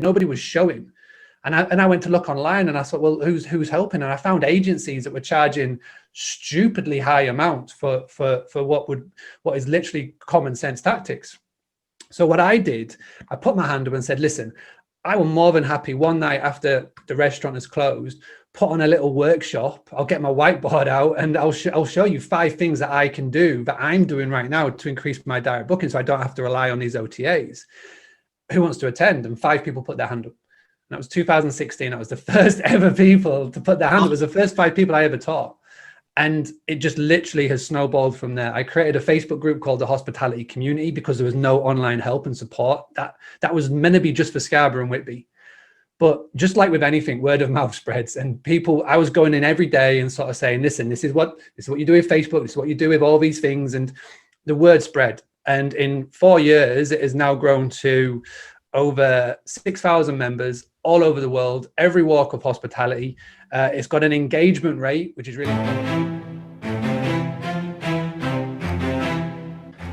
Nobody was showing. And I went to look online and I thought, well, who's helping? And I found agencies that were charging stupidly high amounts for what is literally common sense tactics. So what I did, I put my hand up and said, listen, I was more than happy one night after the restaurant is closed, put on a little workshop. I'll get my whiteboard out and I'll show you 5 things that I can do that I'm doing right now to increase my direct booking so I don't have to rely on these OTAs. Who wants to attend? And 5 people put their hand up. And that was 2016. That was the first ever people to put their hand up. It was the first 5 people I ever taught. And it just literally has snowballed from there. I created a Facebook group called the Hospitality Community because there was no online help and support. That was meant to be just for Scarborough and Whitby. But just like with anything, word of mouth spreads. And people, I was going in every day and sort of saying, listen, this is what you do with Facebook. This is what you do with all these things. And the word spread. And in 4 years, it has now grown to over 6,000 members all over the world, every walk of hospitality. It's got an engagement rate, which is really important.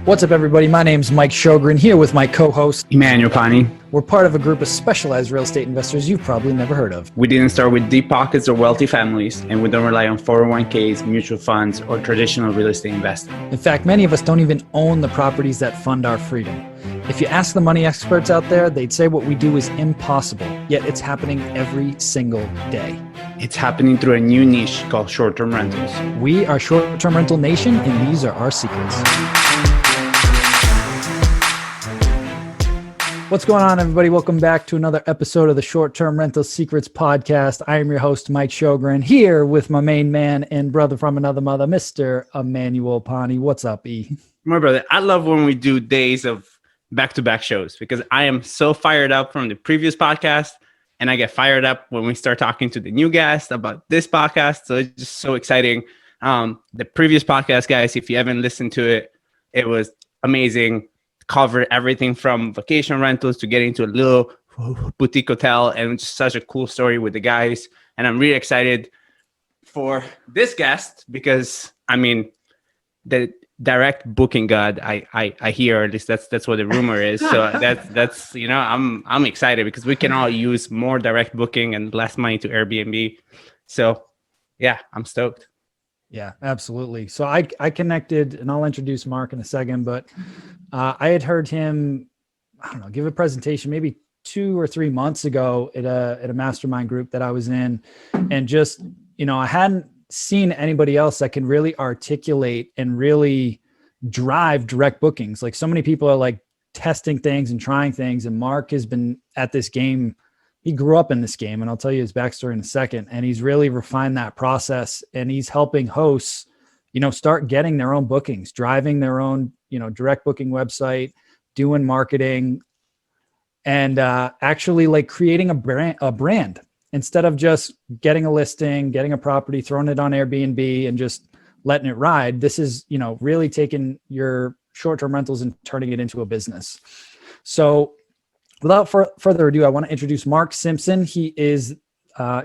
What's up, everybody? My name's Mike Sjogren, here with my co-host, Emmanuel Pani. We're part of a group of specialized real estate investors you've probably never heard of. We didn't start with deep pockets or wealthy families, and we don't rely on 401ks, mutual funds, or traditional real estate investing. In fact, many of us don't even own the properties that fund our freedom. If you ask the money experts out there, they'd say what we do is impossible, yet it's happening every single day. It's happening through a new niche called short-term rentals. We are Short-Term Rental Nation, and these are our secrets. What's going on, everybody? Welcome back to another episode of the Short-Term Rental Secrets podcast. I am your host, Mike Sjogren, here with my main man and brother from another mother, Mr. Emmanuel Pani. What's up, E? My brother, I love when we do days of back-to-back shows because I am so fired up from the previous podcast, and I get fired up when we start talking to the new guest about this podcast. So it's just so exciting. The previous podcast, guys, if you haven't listened to it, it was amazing. Covered everything from vacation rentals to getting to a little boutique hotel, and just such a cool story with the guys. And I'm really excited for this guest because, I mean, the direct booking god, I hear, at least that's what the rumor is. So that's you know, I'm excited because we can all use more direct booking and less money to Airbnb. So yeah, I'm stoked. Yeah, absolutely. So I connected, and I'll introduce Mark in a second, but I had heard him, I don't know, give a presentation maybe 2 or 3 months ago at a mastermind group that I was in. And just, you know, I hadn't seen anybody else that can really articulate and really drive direct bookings. Like, so many people are like testing things and trying things. And Mark has been at this game. He grew up in this game, and I'll tell you his backstory in a second. And he's really refined that process, and he's helping hosts, you know, start getting their own bookings, driving their own, you know, direct booking website, doing marketing, and actually like creating a brand instead of just getting a listing, getting a property, throwing it on Airbnb and just letting it ride. This is, you know, really taking your short-term rentals and turning it into a business. So without further ado, I want to introduce Mark Simpson. He is,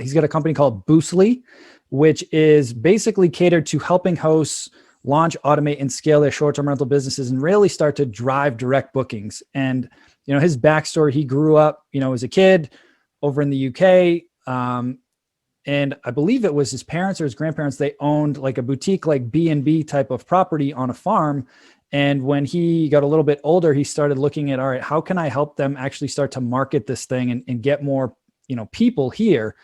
he's got a company called Boostly, which is basically catered to helping hosts launch, automate, and scale their short-term rental businesses and really start to drive direct bookings. And, you know, his backstory, he grew up, you know, as a kid over in the UK. And I believe it was his parents or his grandparents, they owned like a boutique, like B&B type of property on a farm. And when he got a little bit older, he started looking at, all right, how can I help them actually start to market this thing and get more, you know, people here?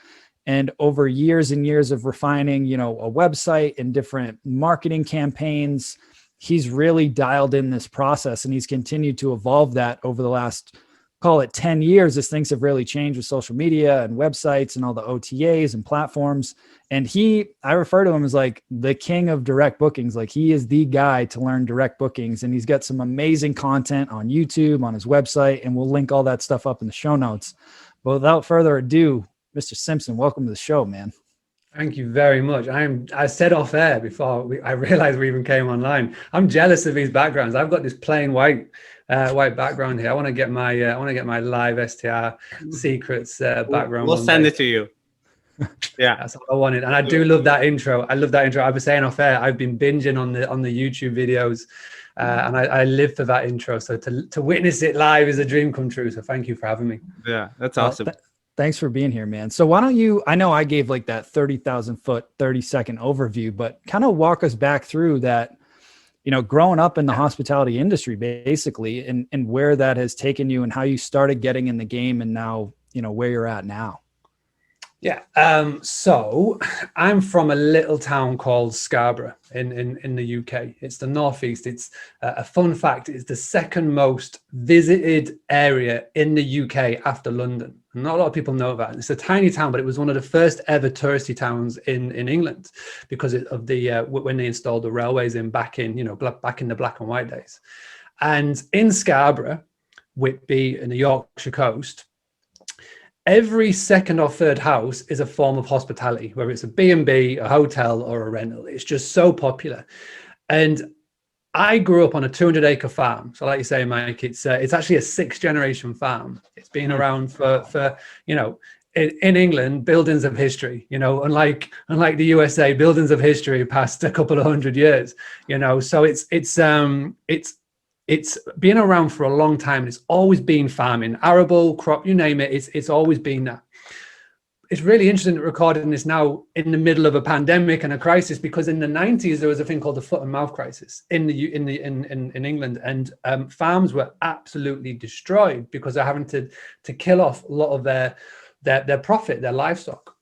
And over years and years of refining, you know, a website and different marketing campaigns, he's really dialed in this process, and he's continued to evolve that over the last, call it 10 years, as things have really changed with social media and websites and all the OTAs and platforms. And I refer to him as like the king of direct bookings. Like, he is the guy to learn direct bookings, and he's got some amazing content on YouTube, on his website, and we'll link all that stuff up in the show notes. But without further ado, Mr. Simpson, welcome to the show, man. Thank you very much. I said off air before I realized we even came online, I'm jealous of these backgrounds. I've got this plain white background here. I want to get my live STR secrets background. We'll send it to you. Yeah, that's all I wanted. And I do love that intro. I love that intro. I was saying off air, I've been binging on the YouTube videos. And I live for that intro. So to witness it live is a dream come true. So thank you for having me. Yeah, that's awesome. Thanks for being here, man. So why don't you, I know I gave like that 30,000 foot, 30-second overview, but kind of walk us back through that, you know, growing up in the hospitality industry, basically, and where that has taken you and how you started getting in the game and now, you know, where you're at now. Yeah. So I'm from a little town called Scarborough in the UK. It's the northeast. It's a fun fact. It's the second most visited area in the UK after London. And not a lot of people know that. It's a tiny town, but it was one of the first ever touristy towns in England because of the when they installed the railways back in the black and white days. And in Scarborough, Whitby, and the Yorkshire coast, every second or third house is a form of hospitality, whether it's a B&B, a hotel, or a rental. It's just so popular. And I grew up on a 200-acre farm. So like you say, Mike, it's actually a 6th-generation farm. It's been around for you know, in England, buildings of history, you know, unlike the USA, buildings of history past a couple of 100 years, you know. So it's been around for a long time, and it's always been farming, arable, crop, you name it. It's always been that. It's really interesting that recording this now in the middle of a pandemic and a crisis, because in the 90s there was a thing called the foot and mouth crisis in England, and farms were absolutely destroyed because they're having to kill off a lot of their profit, their livestock.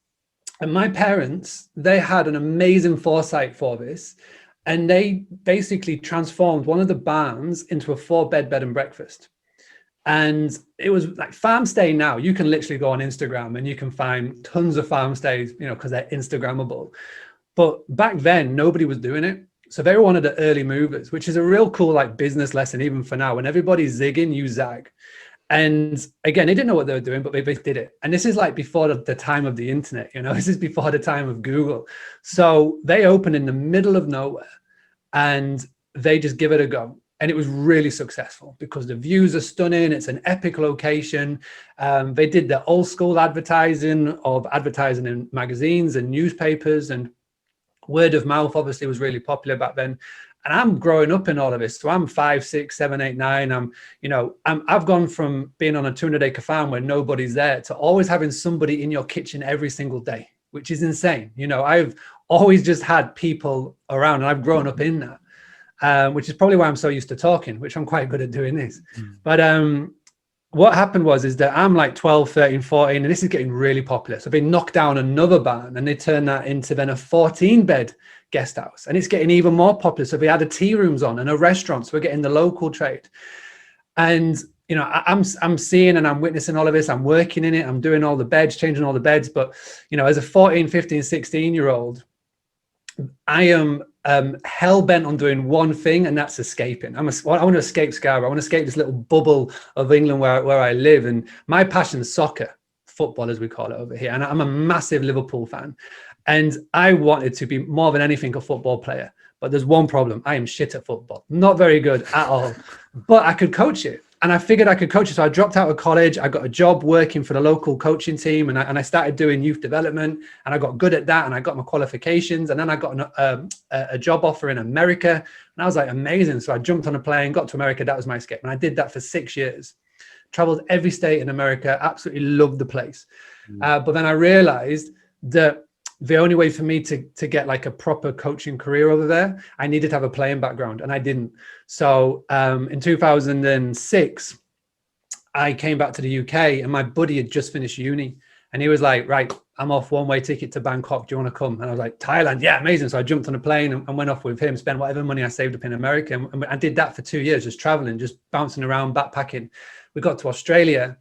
And my parents, they had an amazing foresight for this. And they basically transformed one of the barns into a 4-bed bed and breakfast. And it was like farm stay now. You can literally go on Instagram and you can find tons of farm stays, you know, because they're Instagrammable. But back then, nobody was doing it. So they were one of the early movers, which is a real cool like business lesson even for now. When everybody's zigging, you zag. And again, they didn't know what they were doing, but they did it. And this is like before the time of the internet, you know, this is before the time of Google. So they opened in the middle of nowhere and they just give it a go. And it was really successful because the views are stunning. It's an epic location. They did the old school advertising in magazines and newspapers, and word of mouth obviously was really popular back then. And I'm growing up in all of this. So I'm 5, 6, 7, 8, 9. I've gone from being on a 200-acre farm where nobody's there to always having somebody in your kitchen every single day, which is insane. You know, I've always just had people around, and I've grown up in that, which is probably why I'm so used to talking, which I'm quite good at doing this. But what happened is that I'm like 12, 13, 14, and this is getting really popular. So they knocked down another barn and they turned that into then a 14-bed guest house, and it's getting even more popular. So they added tea rooms on and a restaurant. So we're getting the local trade. And, you know, I'm seeing and I'm witnessing all of this. I'm working in it. I'm doing all the beds, changing all the beds. But, you know, as a 14, 15, 16-year-old, I am hell bent on doing one thing, and that's escaping. I want to escape Scarborough. I want to escape this little bubble of England where I live. And my passion is soccer, football as we call it over here. And I'm a massive Liverpool fan. And I wanted to be more than anything a football player. But there's one problem. I am shit at football. Not very good at all. But I could coach it. And I figured I could coach it. So I dropped out of college. I got a job working for the local coaching team. And I started doing youth development. And I got good at that. And I got my qualifications. And then I got a job offer in America. And I was like, amazing. So I jumped on a plane, got to America. That was my escape. And I did that for 6 years. Traveled every state in America. Absolutely loved the place. But then I realized that the only way for me to get like a proper coaching career over there, I needed to have a playing background, and I didn't. So in 2006, I came back to the UK, and my buddy had just finished uni, and he was like, right, I'm off one-way ticket to Bangkok. Do you want to come? And I was like, Thailand? Yeah, amazing. So I jumped on a plane and went off with him, spent whatever money I saved up in America. And I did that for 2 years, just traveling, just bouncing around, backpacking. We got to Australia,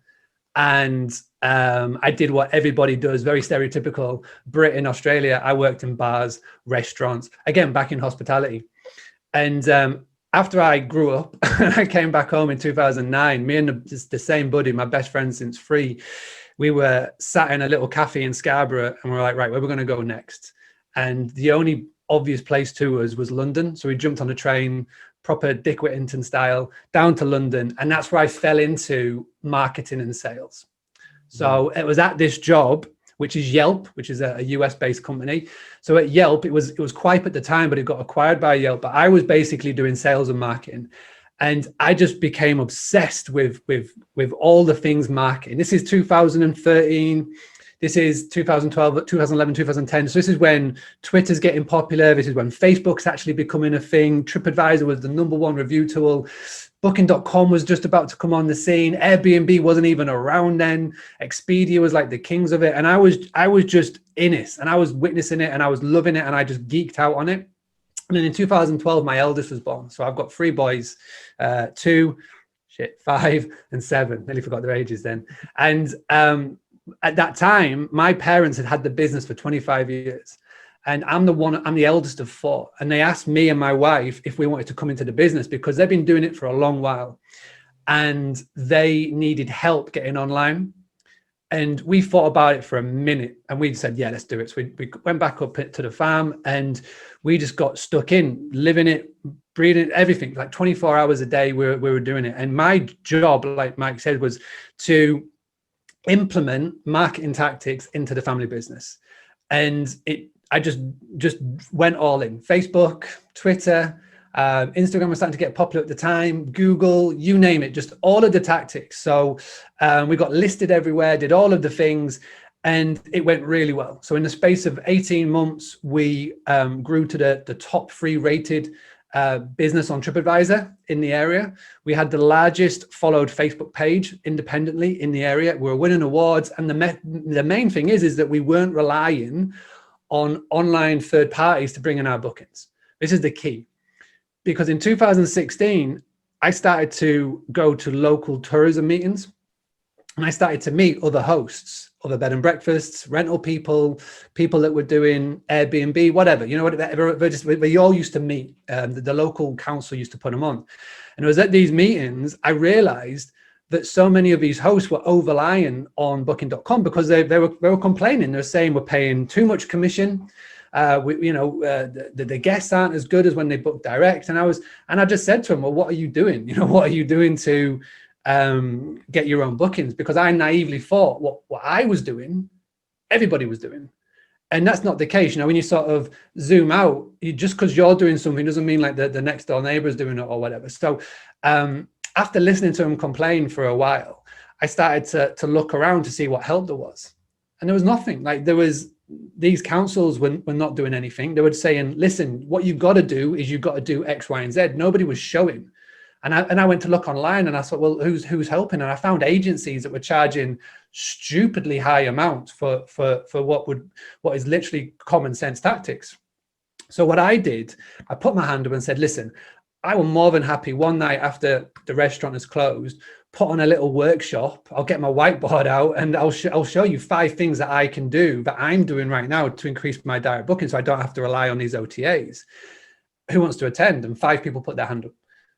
and I did what everybody does, very stereotypical Brit in Australia. I worked in bars, restaurants, again, back in hospitality. And after I grew up, I came back home in 2009, me and the same buddy, my best friend since 3, we were sat in a little cafe in Scarborough, and we were like, right, where are we going to go next? And the only obvious place to us was London. So we jumped on a train, proper Dick Whittington style, down to London. And that's where I fell into marketing and sales. So it was at this job which is Yelp, which is a US based company. So at Yelp, it was Quip at the time, but it got acquired by Yelp. But I was basically doing sales and marketing. And I just became obsessed with all the things marketing. This is 2013. This is 2012, 2011, 2010. So this is when Twitter's getting popular. This is when Facebook's actually becoming a thing. TripAdvisor was the #1 review tool. Booking.com was just about to come on the scene. Airbnb wasn't even around then. Expedia was like the kings of it. And I was just in it, and I was witnessing it, and I was loving it, and I just geeked out on it. And then in 2012, my eldest was born. So I've got 3 boys, 2, 5, and 7. Nearly forgot their ages then. And at that time, my parents had the business for 25 years. And I'm the eldest of 4. And they asked me and my wife if we wanted to come into the business because they've been doing it for a long while. And they needed help getting online. And we thought about it for a minute, and we said, yeah, let's do it. So we went back up to the farm, and we just got stuck in, living it, breathing everything, like 24 hours a day we were doing it. And my job, like Mike said, was to implement marketing tactics into the family business. And I just went all in. Facebook, Twitter, Instagram was starting to get popular at the time, Google, you name it, just all of the tactics. So we got listed everywhere, did all of the things, and it went really well. So in the space of 18 months, we grew to the top 3 rated business on TripAdvisor in the area. We had the largest followed Facebook page independently in the area. We were winning awards. And the main thing is that we weren't relying on online third parties to bring in our bookings. This is the key. Because in 2016, I started to go to local tourism meetings, and I started to meet other hosts, other bed and breakfasts, rental people that were doing Airbnb, whatever, we all used to meet. The local council used to put them on. And it was at these meetings, I realized that so many of these hosts were over-relying on booking.com because they were complaining. They're saying we're paying too much commission. The guests aren't as good as when they book direct. And I just said to him, well, what are you doing? What are you doing to get your own bookings? Because I naively thought what I was doing, everybody was doing. And that's not the case. When you sort of zoom out, just because you're doing something doesn't mean like the next door neighbor is doing it or whatever. So after listening to him complain for a while, I started to look around to see what help there was. And there was nothing. Like these councils were not doing anything. They were saying, listen, what you've got to do is you've got to do X, Y, and Z. Nobody was showing. And I went to look online, and I thought, well, who's helping? And I found agencies that were charging stupidly high amounts for what is literally common sense tactics. So what I did, I put my hand up and said, listen, I was more than happy one night after the restaurant is closed, put on a little workshop. I'll get my whiteboard out, and I'll show you 5 things that I can do that I'm doing right now to increase my direct booking, so I don't have to rely on these OTAs. Who wants to attend? And 5 people put their hand up.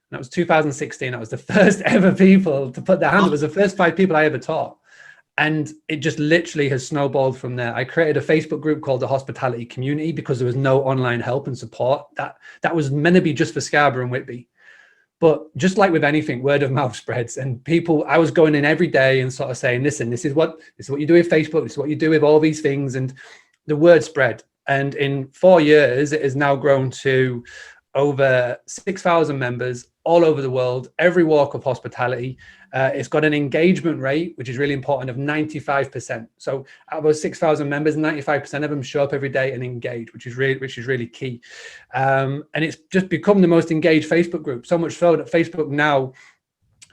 And that was 2016. I was the first ever people to put their hand up. It was the first 5 people I ever taught. And it just literally has snowballed from there. I created a Facebook group called the Hospitality Community because there was no online help and support. That was meant to be just for Scarborough and Whitby. But just like with anything, word of mouth spreads, and I was going in every day and sort of saying, listen, this is what you do with Facebook. This is what you do with all these things. And the word spread. And in 4 years, it has now grown to over 6,000 members all over the world, every walk of hospitality. It's got an engagement rate, which is really important, of 95%. So out of those 6,000 members, 95% of them show up every day and engage, which is really key. And it's just become the most engaged Facebook group. So much so that Facebook now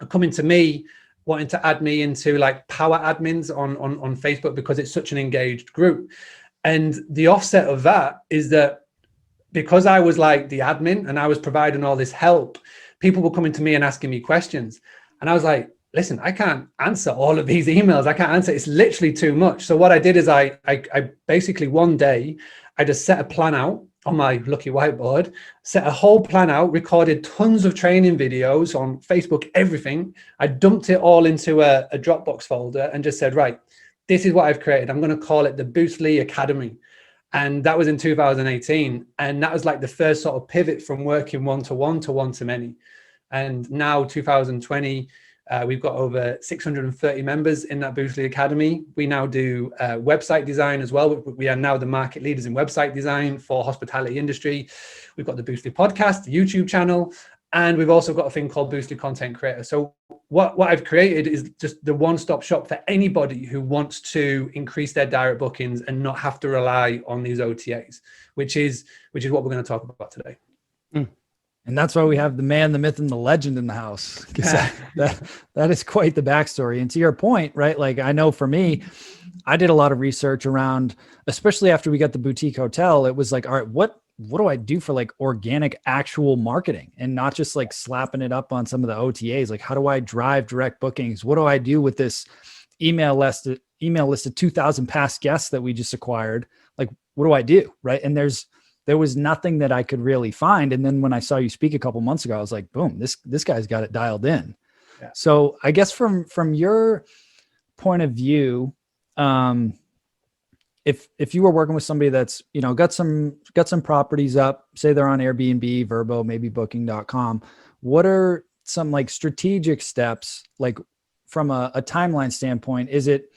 are coming to me, wanting to add me into like power admins on Facebook because it's such an engaged group. And the offset of that is that because I was like the admin and I was providing all this help, people were coming to me and asking me questions. And I was like, listen, I can't answer all of these emails. I can't answer. It's literally too much. So what I did is I basically one day, I just set a plan out on my lucky whiteboard, set a whole plan out, recorded tons of training videos on Facebook, everything. I dumped it all into a Dropbox folder and just said, right, this is what I've created. I'm going to call it the Boostly Academy. And that was in 2018. And that was like the first sort of pivot from working one-to-one to one-to-many. And now 2020, We've got over 630 members in that Boostly Academy. We now do website design as well. We are now the market leaders in website design for hospitality industry. We've got the Boostly podcast, the YouTube channel, and we've also got a thing called Boostly Content Creator. So what I've created is just the one-stop shop for anybody who wants to increase their direct bookings and not have to rely on these OTAs, which is what we're going to talk about today. And that's why we have the man, the myth, and the legend in the house, because that is quite the backstory. And to your point, right? Like, I know for me, I did a lot of research around, especially after we got the boutique hotel. It was like, all right, what do I do for like organic actual marketing and not just like slapping it up on some of the OTAs? Like, how do I drive direct bookings? What do I do with this email list of 2,000 past guests that we just acquired? Like, what do I do? Right. And there was nothing that I could really find. And then when I saw you speak a couple months ago, I was like, boom, this guy's got it dialed in. Yeah. So I guess from your point of view, if you were working with somebody that's, got some properties up, say they're on Airbnb, Vrbo, maybe booking.com, what are some like strategic steps, like from a timeline standpoint? Is it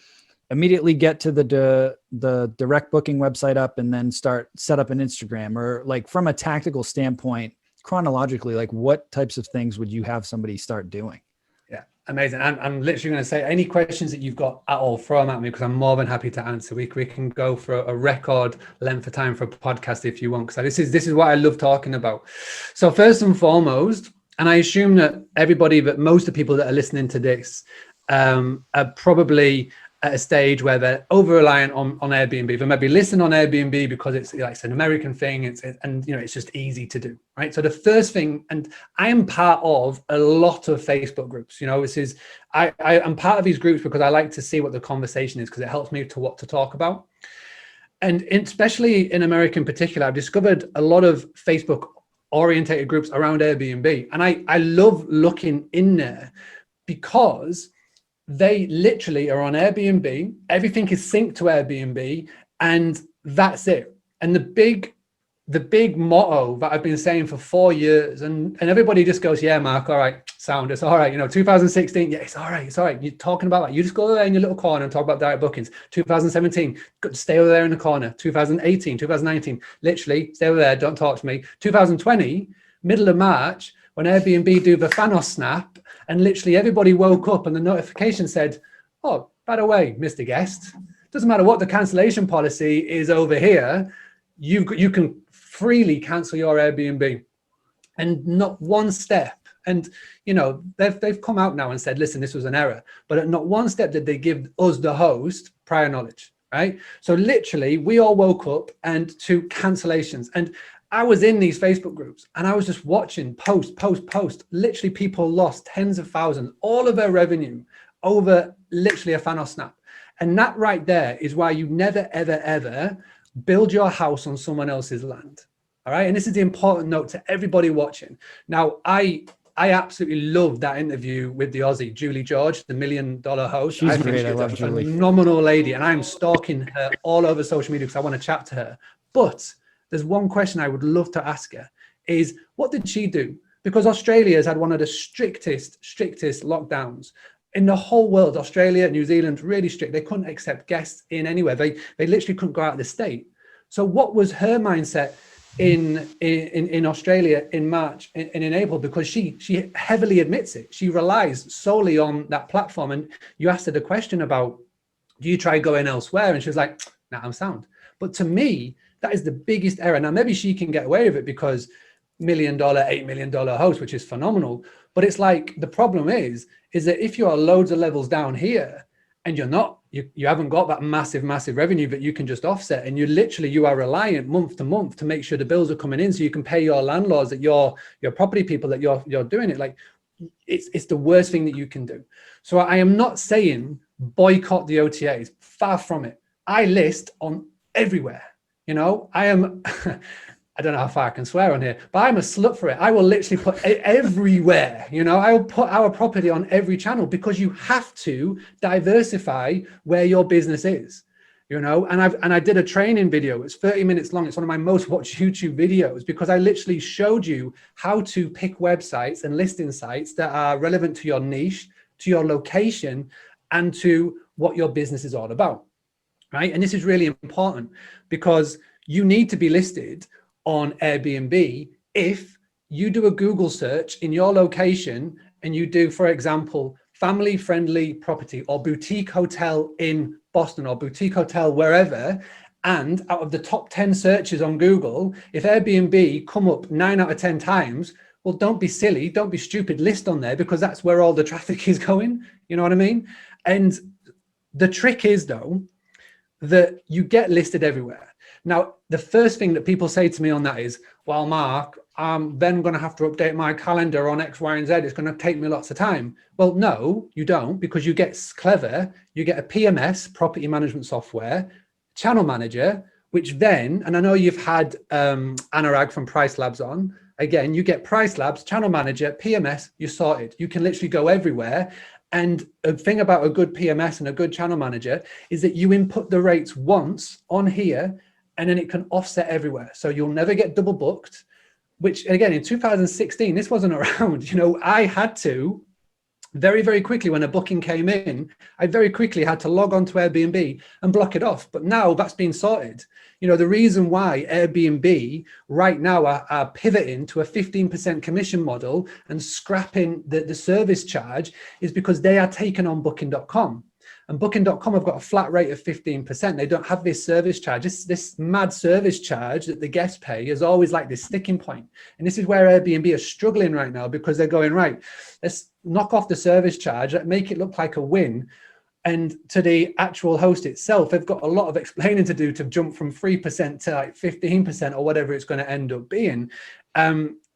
immediately get to the direct booking website up and then set up an Instagram, or like from a tactical standpoint, chronologically, like what types of things would you have somebody start doing? Yeah, amazing. I'm literally going to say any questions that you've got at all, throw them at me, because I'm more than happy to answer. We can go for a record length of time for a podcast if you want, because this is what I love talking about. So first and foremost, and I assume that most of the people that are listening to this are probably at a stage where they're over-reliant on Airbnb. They might be listening on Airbnb because it's an American thing, it's just easy to do, right? So the first thing, and I am part of a lot of Facebook groups. I'm part of these groups because I like to see what the conversation is, because it helps me to what to talk about. And especially in America in particular, I've discovered a lot of Facebook orientated groups around Airbnb. And I love looking in there because they literally are on Airbnb. Everything is synced to Airbnb, and that's it. And the big motto that I've been saying for 4 years, and everybody just goes, yeah, Mark, all right, sound, it's all right. 2016, yeah, it's all right. You're talking about that. You just go there in your little corner and talk about direct bookings. 2017, stay over there in the corner. 2018, 2019, literally stay over there, don't talk to me. 2020, middle of March, when Airbnb do the Thanos snap, and literally everybody woke up and the notification said, oh, by the way, Mr. Guest, doesn't matter what the cancellation policy is over here, you can freely cancel your Airbnb. And not one step. And, they've come out now and said, listen, this was an error. But at not one step did they give us, the host, prior knowledge, right? So literally, we all woke up and to cancellations. And I was in these Facebook groups and I was just watching post. Literally, people lost tens of thousands, all of their revenue over literally a Thanos snap. And that right there is why you never, ever, ever build your house on someone else's land. All right. And this is the important note to everybody watching. Now, I absolutely loved that interview with the Aussie, Julie George, the $1 Million host. She's great. I love Julie. Phenomenal lady. And I'm stalking her all over social media because I want to chat to her. But there's one question I would love to ask her is, what did she do? Because Australia has had one of the strictest lockdowns in the whole world. Australia, New Zealand, really strict. They couldn't accept guests in anywhere. They literally couldn't go out of the state. So what was her mindset in Australia in March and in April? Because she heavily admits it. She relies solely on that platform. And you asked her the question about, do you try going elsewhere? And she was like, nah, I'm sound. But to me, that is the biggest error. Now, maybe she can get away with it because $1 million, $8 million host, which is phenomenal. But it's like, the problem is that if you are loads of levels down here and you haven't got that massive revenue that you can just offset, and you are reliant month to month to make sure the bills are coming in so you can pay your landlords, that your property people, that you're doing it. Like, it's the worst thing that you can do. So I am not saying boycott the OTAs, far from it. I list on everywhere. I am, I don't know how far I can swear on here, but I'm a slut for it. I will literally put it everywhere. I will put our property on every channel, because you have to diversify where your business is, and I did a training video. It's 30 minutes long. It's one of my most watched YouTube videos, because I literally showed you how to pick websites and listing sites that are relevant to your niche, to your location and to what your business is all about, right? And this is really important because you need to be listed on Airbnb. If you do a Google search in your location and you do, for example, family friendly property or boutique hotel in Boston or boutique hotel wherever, and out of the top 10 searches on Google, if Airbnb come up 9 out of 10 times, well, don't be silly, don't be stupid, list on there, because that's where all the traffic is going. You know what I mean? And the trick is, though, that you get listed everywhere. Now, the first thing that people say to me on that is, well, Mark, I'm then going to have to update my calendar on X, Y, and Z. It's going to take me lots of time. Well, no, you don't, because you get clever. You get a PMS, property management software, channel manager, which then, and I know you've had Anurag from Price Labs on, again, you get Price Labs, channel manager, PMS, you're sorted. You can literally go everywhere. And a thing about a good PMS and a good channel manager is that you input the rates once on here, and then it can offset everywhere. So you'll never get double booked, which again, in 2016, this wasn't around. You know, I had to very, very quickly, when a booking came in, I very quickly had to log on to Airbnb and block it off. But now that's been sorted. You know, the reason why Airbnb right now are pivoting to a 15% commission model and scrapping the service charge is because they are taking on booking.com. And booking.com have got a flat rate of 15%. They don't have this service charge. This mad service charge that the guests pay is always like this sticking point. And this is where Airbnb are struggling right now, because they're going, right, let's knock off the service charge, make it look like a win. And to the actual host itself, they've got a lot of explaining to do to jump from 3% to like 15% or whatever it's going to end up being.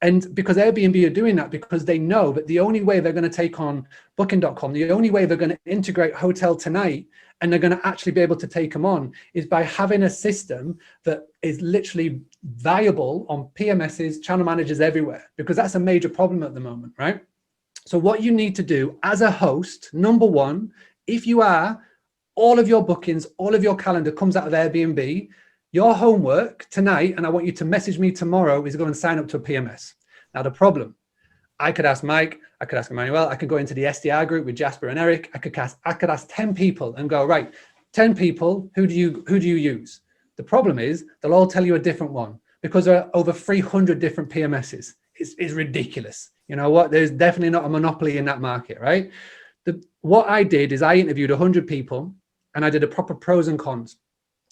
And because Airbnb are doing that, because they know that the only way they're going to take on booking.com, the only way they're going to integrate Hotel Tonight, and they're going to actually be able to take them on, is by having a system that is literally viable on PMSs, channel managers everywhere, because that's a major problem at the moment, right? So what you need to do as a host, number one, if you are, all of your bookings, all of your calendar comes out of Airbnb, your homework tonight, and I want you to message me tomorrow, is go and sign up to a PMS. Now, the problem, I could ask Mike, I could ask Emmanuel, I could go into the SDR group with Jasper and Eric, I could ask 10 people and go, right, 10 people, who do you use? The problem is they'll all tell you a different one, because there are over 300 different PMSs. It's ridiculous. You know what? There's definitely not a monopoly in that market, right? What I did is I interviewed 100 people and I did a proper pros and cons.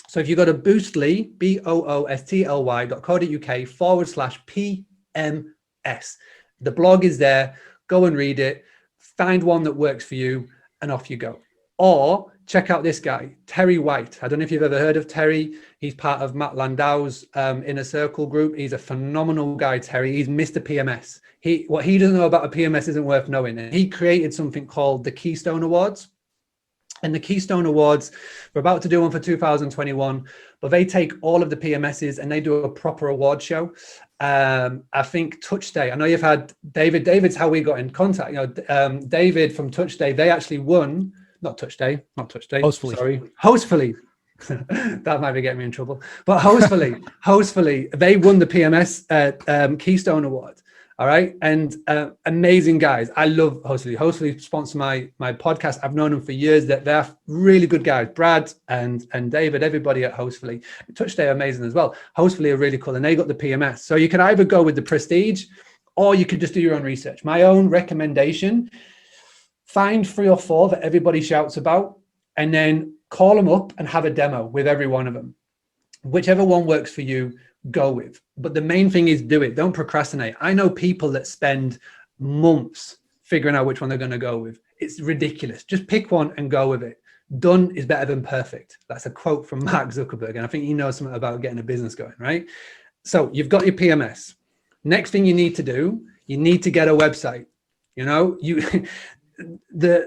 So if you go to Boostly, boostly.co.uk/PMS, the blog is there. Go and read it, find one that works for you, and off you go. Or check out this guy, Terry White. I don't know if you've ever heard of Terry. He's part of Matt Landau's Inner Circle group. He's a phenomenal guy, Terry. He's Mr. PMS. What he doesn't know about a PMS isn't worth knowing. And he created something called the Keystone Awards. And the Keystone Awards, we're about to do one for 2021, but they take all of the PMSs and they do a proper award show. I think Touch Day, I know you've had David. David's how we got in contact. You know, David from Touch Day, they actually won, not Touch Day, Hostfully. Sorry, Hostfully. That might be getting me in trouble. But Hostfully, they won the PMS Keystone Award. All right. And amazing guys. I love Hostfully. Hostfully sponsor my podcast. I've known them for years. They're really good guys. Brad and David, everybody at Hostfully. Touch Day are amazing as well. Hostfully are really cool. And they got the PMS. So you can either go with the prestige or you could just do your own research. My own recommendation, find 3 or 4 that everybody shouts about and then call them up and have a demo with every one of them. Whichever one works for you, go with. But the main thing is do it. Don't procrastinate. I know people that spend months figuring out which one they're going to go with. It's ridiculous. Just pick one and go with it. Done is better than perfect. That's a quote from Mark Zuckerberg. And I think he knows something about getting a business going, right? So you've got your PMS. Next thing you need to do, you need to get a website. You know,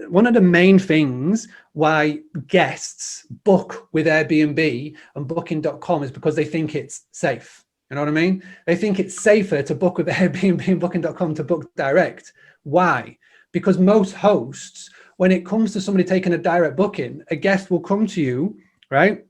one of the main things why guests book with Airbnb and booking.com is because they think it's safe. You know what I mean? They think it's safer to book with Airbnb and booking.com to book direct. Why? Because most hosts, when it comes to somebody taking a direct booking, a guest will come to you, right?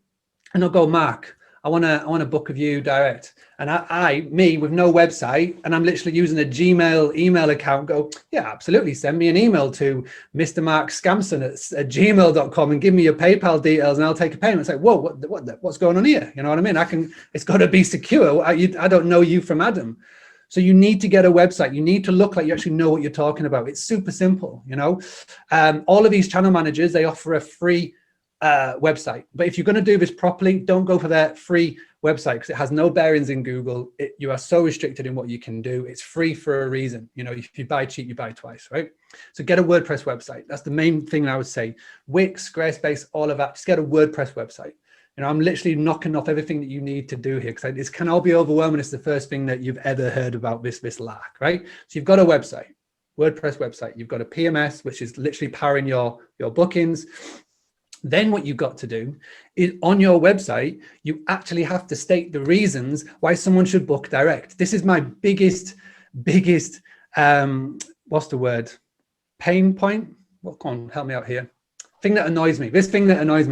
And they'll go, Mark, to book a view direct. And me with no website, and I'm literally using a Gmail email account, go, yeah, absolutely. Send me an email to Mr. Mark Simpson at gmail.com and give me your PayPal details and I'll take a payment. It's like, whoa, what's going on here? You know what I mean? It's got to be secure. I don't know you from Adam. So you need to get a website. You need to look like you actually know what you're talking about. It's super simple, you know. All of these channel managers, they offer a free website. But if you're going to do this properly, don't go for their free website because it has no bearings in Google. You are so restricted in what you can do. It's free for a reason. You know, if you buy cheap, you buy twice, right? So get a WordPress website. That's the main thing I would say. Wix, Squarespace, all of that. Just get a WordPress website. You know, I'm literally knocking off everything that you need to do here because it can all be overwhelming. It's the first thing that you've ever heard about this lark, right? So you've got a website, WordPress website. You've got a PMS, which is literally powering your bookings. Then what you've got to do is on your website, you actually have to state the reasons why someone should book direct. This is my biggest, what's the word? Pain point? Well, come on, help me out here. Thing that annoys me,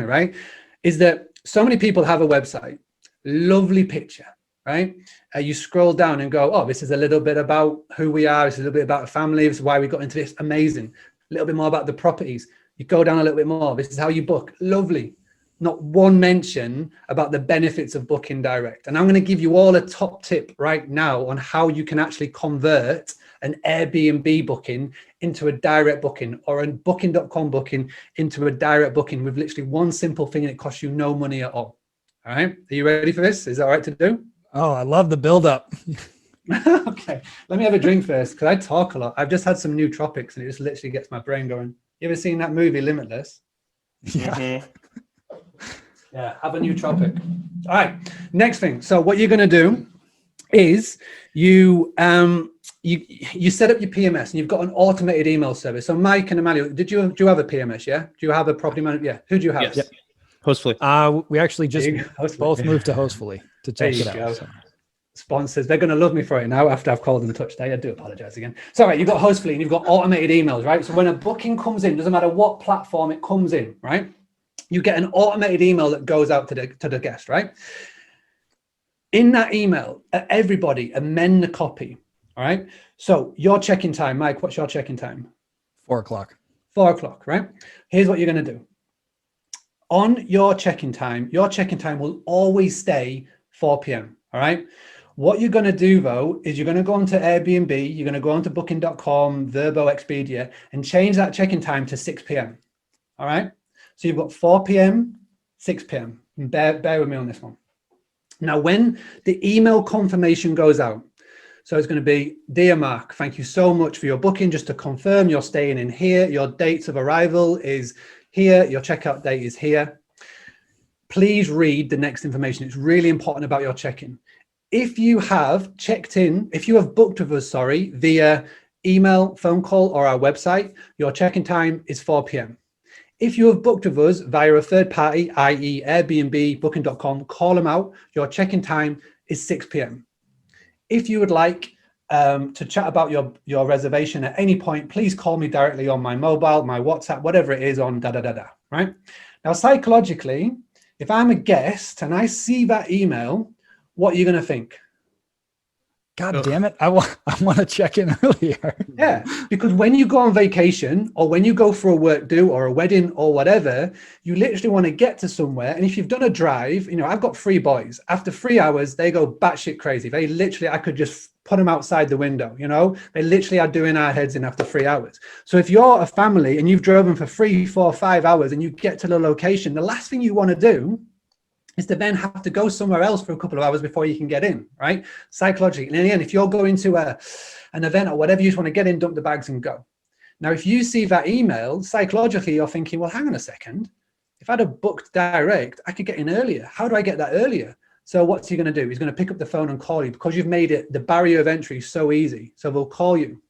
right? Is that so many people have a website, lovely picture, right? You scroll down and go, oh, this is a little bit about who we are. This is a little bit about the family. This is why we got into this. Amazing. A little bit more about the properties. You go down a little bit more. This is how you book. Lovely. Not one mention about the benefits of booking direct. And I'm going to give you all a top tip right now on how you can actually convert an Airbnb booking into a direct booking or a booking.com booking into a direct booking with literally one simple thing and it costs you no money at all. All right. Are you ready for this? Is that all right to do? Oh, I love the build up. Okay. Let me have a drink first because I talk a lot. I've just had some nootropics and it just literally gets my brain going. You ever seen that movie Limitless? Yeah. Mm-hmm. Yeah. Have a nootropic. All right. Next thing. So what you're going to do is you set up your PMS and you've got an automated email service. So Mike and Emmanuel, do you have a PMS? Yeah. Do you have a property manager? Yeah. Who do you have? Yes. Yep. Hostfully. We actually just both moved to Hostfully to check it out. So. Sponsors, they're going to love me for it now after I've called them a touch day. I do apologize again. So right, you've got Hostfully and you've got automated emails, right? So when a booking comes in, doesn't matter what platform it comes in, right? You get an automated email that goes out to the guest, right? In that email, everybody amend the copy. All right. So your check-in time, Mike, what's your check-in time? 4:00. 4:00, right? Here's what you're going to do. On your check-in time will always stay 4 p.m. All right. What you're going to do though, is you're going to go onto Airbnb, you're going to go onto booking.com, Verbo, Expedia, and change that check-in time to 6 p.m. All right. So you've got 4 p.m., 6 p.m. And bear with me on this one. Now, when the email confirmation goes out, so it's going to be, dear Mark, thank you so much for your booking. Just to confirm, you're staying in here. Your dates of arrival is here. Your checkout date is here. Please read the next information. It's really important about your check-in. If you have checked in, if you have booked with us, via email, phone call, or our website, your check-in time is 4 p.m. If you have booked with us via a third party, i.e. Airbnb, booking.com, call them out. Your check-in time is 6 p.m. If you would like to chat about your reservation at any point, please call me directly on my mobile, my WhatsApp, whatever it is on right? Now, psychologically, if I'm a guest and I see that email, what are you going to think? God damn it. I want to check in earlier. Yeah, because when you go on vacation or when you go for a work do or a wedding or whatever, you literally want to get to somewhere. And if you've done a drive, you know, I've got 3 boys. After 3 hours, they go batshit crazy. They literally, I could just put them outside the window, you know, they literally are doing our heads in after 3 hours. So if you're a family and you've driven for 3, 4, 5 hours and you get to the location, the last thing you want to do is to then have to go somewhere else for a couple of hours before you can get in, right? Psychologically. And in the end, if you're going to an event or whatever, you just want to get in, dump the bags and go. Now, if you see that email, psychologically, you're thinking, well, hang on a second. If I'd have booked direct, I could get in earlier. How do I get that earlier? So what's he going to do? He's going to pick up the phone and call you because you've made it, the barrier of entry so easy. So they'll call you.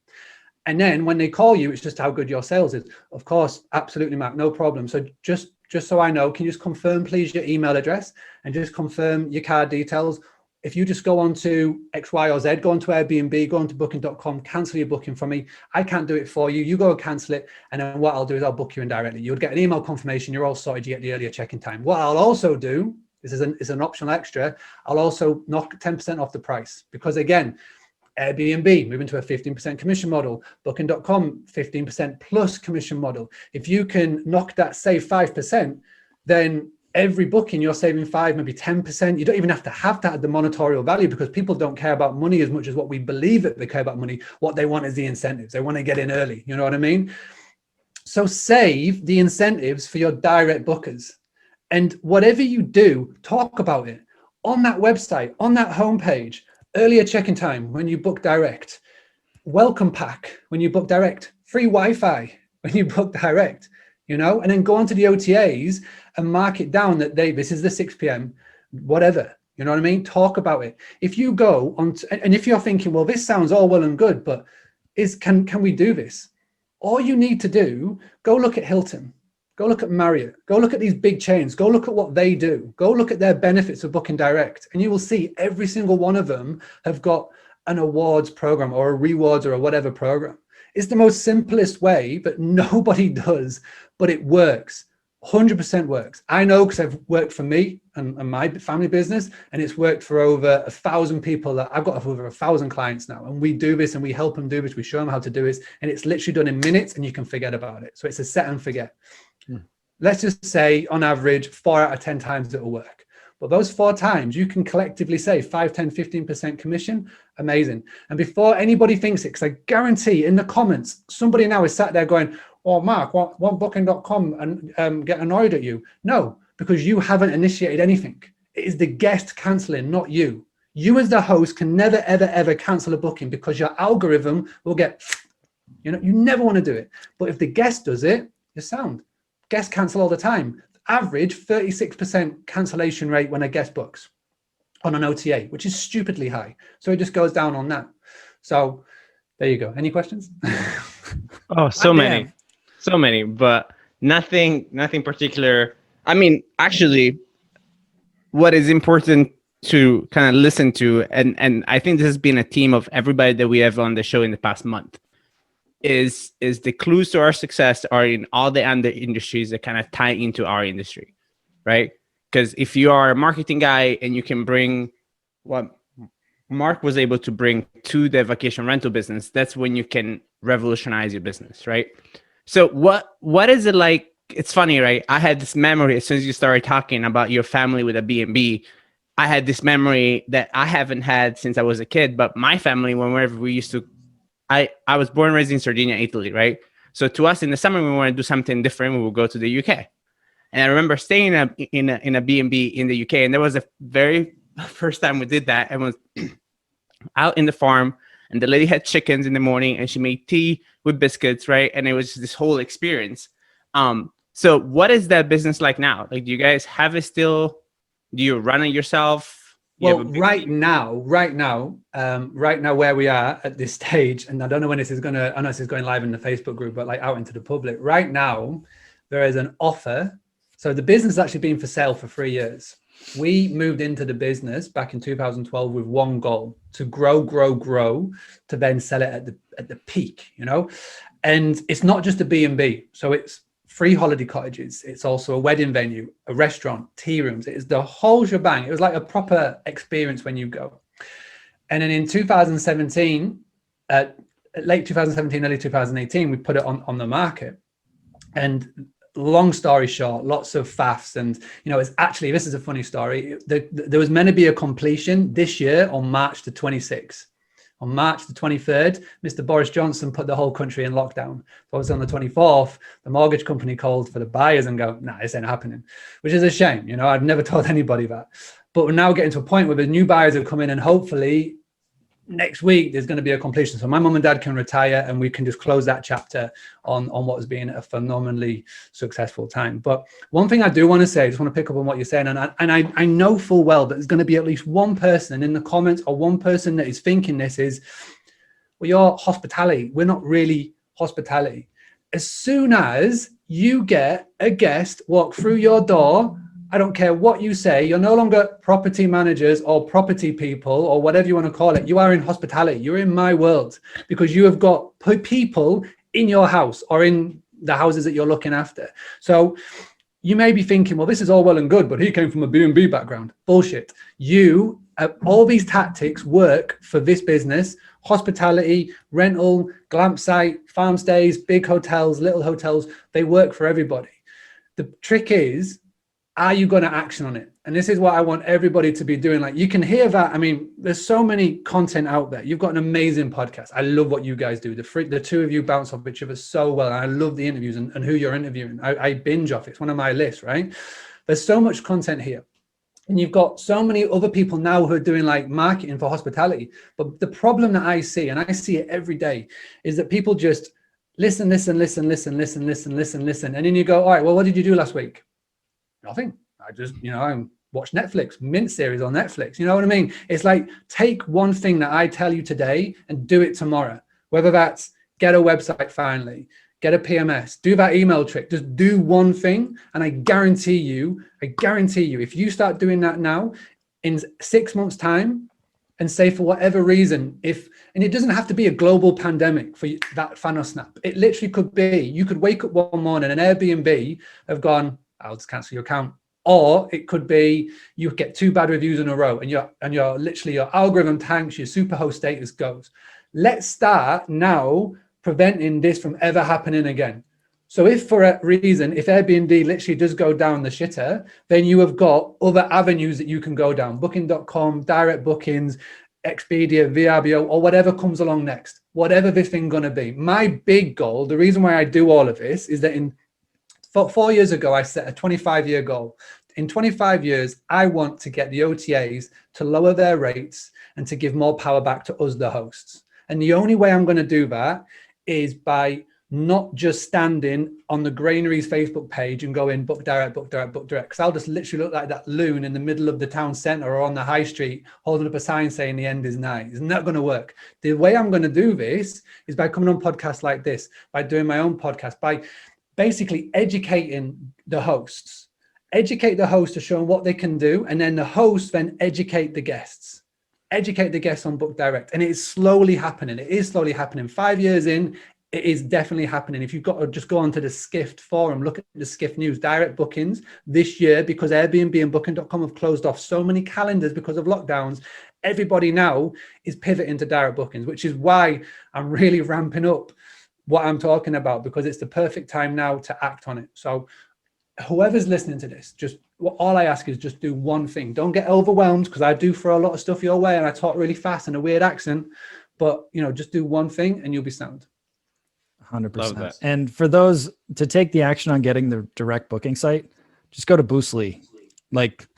And then when they call you, it's just how good your sales is. Of course, absolutely, Mark, no problem. So just so I know, can you just confirm, please, your email address and just confirm your card details? If you just go on to X, Y, or Z, go on to Airbnb, go on to booking.com, cancel your booking for me. I can't do it for you. You go and cancel it. And then what I'll do is I'll book you in directly. You'll get an email confirmation. You're all sorted. You get the earlier check-in time. What I'll also do It's an optional extra. I'll also knock 10% off the price, because again, Airbnb moving to a 15% commission model, booking.com 15% plus commission model. If you can knock that, save 5%, then every booking you're saving 5, maybe 10%. You don't even have to have that at the monetarial value, because people don't care about money as much as what we believe that they care about money. What they want is the incentives. They want to get in early. You know what I mean? So save the incentives for your direct bookers. And whatever you do, talk about it on that website, on that homepage. Earlier check-in time when you book direct, welcome pack when you book direct, free Wi-Fi when you book direct, you know, and then go on to the OTAs and mark it down that this is the 6 p.m., whatever, you know what I mean? Talk about it. If you go on, and if you're thinking, well, this sounds all well and good, but can we do this? All you need to do, go look at Hilton. Go look at Marriott, go look at these big chains, go look at what they do, go look at their benefits of booking direct, and you will see every single one of them have got an awards program or a rewards or a whatever program. It's the most simplest way, but nobody does, but it works. 100% works. I know, because I've worked for me and my family business, and it's worked for over 1,000 people. That I've got over 1,000 clients now, and we do this and we help them do this. We show them how to do this, and it's literally done in minutes, and you can forget about it. So it's a set and forget. Let's just say on average 4 out of 10 times it will work. But those 4 times you can collectively save 5, 10, 15% commission. Amazing. And before anybody thinks it, because I guarantee in the comments, somebody now is sat there going, oh, Mark, won't booking.com and get annoyed at you? No, because you haven't initiated anything. It is the guest canceling, not you. You as the host can never, ever, ever cancel a booking, because your algorithm will get, you know, you never want to do it. But if the guest does it, you're sound. Guests cancel all the time. Average 36% cancellation rate when a guest books on an OTA, which is stupidly high. So it just goes down on that. So there you go. Any questions? Oh, so many, but nothing particular. I mean, actually, what is important to kind of listen to, and I think this has been a theme of everybody that we have on the show in the past month, is the clues to our success are in all the other industries that kind of tie into our industry, right? Because if you are a marketing guy and you can bring what Mark was able to bring to the vacation rental business, that's when you can revolutionize your business, right? So what is it like? It's funny, right? I had this memory as soon as you started talking about your family with a B&B. I had this memory that I haven't had since I was a kid, but my family, whenever we used to, I was born and raised in Sardinia, Italy, right? So to us in the summer, we want to do something different. We would go to the UK. And I remember staying in a B&B in the UK. And that was the very first time we did that. And was out in the farm, and the lady had chickens in the morning, and she made tea with biscuits, right? And it was this whole experience. So what is that business like now? Like, do you guys have it still? Do you run it yourself? Well, right now, where we are at this stage, and I don't know when this is going to, I know this is going live in the Facebook group, but like out into the public, right now, there is an offer. So the business has actually been for sale for 3 years. We moved into the business back in 2012 with one goal: to grow, to then sell it at the peak, you know? And it's not just a B&B. So it's 3 holiday cottages. It's also a wedding venue, a restaurant, tea rooms. It is the whole shebang. It was like a proper experience when you go. And then in 2017, late 2017, early 2018, we put it on the market. And long story short, lots of faffs. And, you know, it's actually, this is a funny story. There was meant to be a completion this year on March the 26th. On March the 23rd, Mr. Boris Johnson put the whole country in lockdown. So obviously on the 24th, the mortgage company called for the buyers and go, nah, this ain't happening, which is a shame. You know, I've never told anybody that. But we're now getting to a point where the new buyers have come in, and hopefully next week there's going to be a completion. So my mum and dad can retire, and we can just close that chapter on what has been a phenomenally successful time. But one thing I do want to say, I just want to pick up on what you're saying. And I know full well that there's going to be at least one person in the comments, or one person that is thinking this is, well, you're hospitality. We're not really hospitality. As soon as you get a guest walk through your door, I don't care what you say, you're no longer property managers or property people or whatever you want to call it. You are in hospitality. You're in my world, because you have got people in your house or in the houses that you're looking after. So you may be thinking, well, this is all well and good, but he came from a B&B background. Bullshit. All these tactics work for this business: hospitality, rental, glamp site, farm stays, big hotels, little hotels. They work for everybody. The trick is, are you going to action on it? And this is what I want everybody to be doing. Like, you can hear that. I mean, there's so many content out there. You've got an amazing podcast. I love what you guys do. The two of you bounce off each other so well. And I love the interviews and who you're interviewing. I binge off. It's one of my lists, right? There's so much content here. And you've got so many other people now who are doing like marketing for hospitality. But the problem that I see, and I see it every day, is that people just listen. And then you go, all right, well, what did you do last week? Nothing. I just, I watch Netflix, Mint series on Netflix. You know what I mean? It's like, take one thing that I tell you today and do it tomorrow. Whether that's get a website finally, get a PMS, do that email trick, just do one thing. And I guarantee you, if you start doing that now, in 6 months' time, and say for whatever reason, and it doesn't have to be a global pandemic for that Thanos snap. It literally could be, you could wake up one morning and Airbnb have gone, I'll just cancel your account. Or it could be you get 2 bad reviews in a row and you're literally, your algorithm tanks, your superhost status goes. Let's start now preventing this from ever happening again. So if for a reason, if Airbnb literally does go down the shitter, then you have got other avenues that you can go down: booking.com, direct bookings, Expedia, VRBO, or whatever comes along next, whatever this thing going to be. My big goal, the reason why I do all of this, is that 4 years ago, I set a 25-year goal. In 25 years, I want to get the OTAs to lower their rates and to give more power back to us, the hosts. And the only way I'm going to do that is by not just standing on the Granaries Facebook page and going book direct. Because I'll just literally look like that loon in the middle of the town centre or on the high street holding up a sign saying the end is nigh. It's not going to work. The way I'm going to do this is by coming on podcasts like this, by doing my own podcast, by basically educating the hosts. Educate the hosts to show them what they can do, and then the hosts then educate the guests. Educate the guests on Book Direct. And it is slowly happening. It is slowly happening. 5 years in, it is definitely happening. If you've got to just go onto the Skift forum, look at the Skift news, direct bookings this year, because Airbnb and booking.com have closed off so many calendars because of lockdowns, everybody now is pivoting to direct bookings, which is why I'm really ramping up what I'm talking about, because it's the perfect time now to act on it. So whoever's listening to this, all I ask is just do one thing. Don't get overwhelmed, because I do throw a lot of stuff your way and I talk really fast in a weird accent, but just do one thing and you'll be sound. 100%. And for those to take the action on getting the direct booking site, just go to Boostly. Like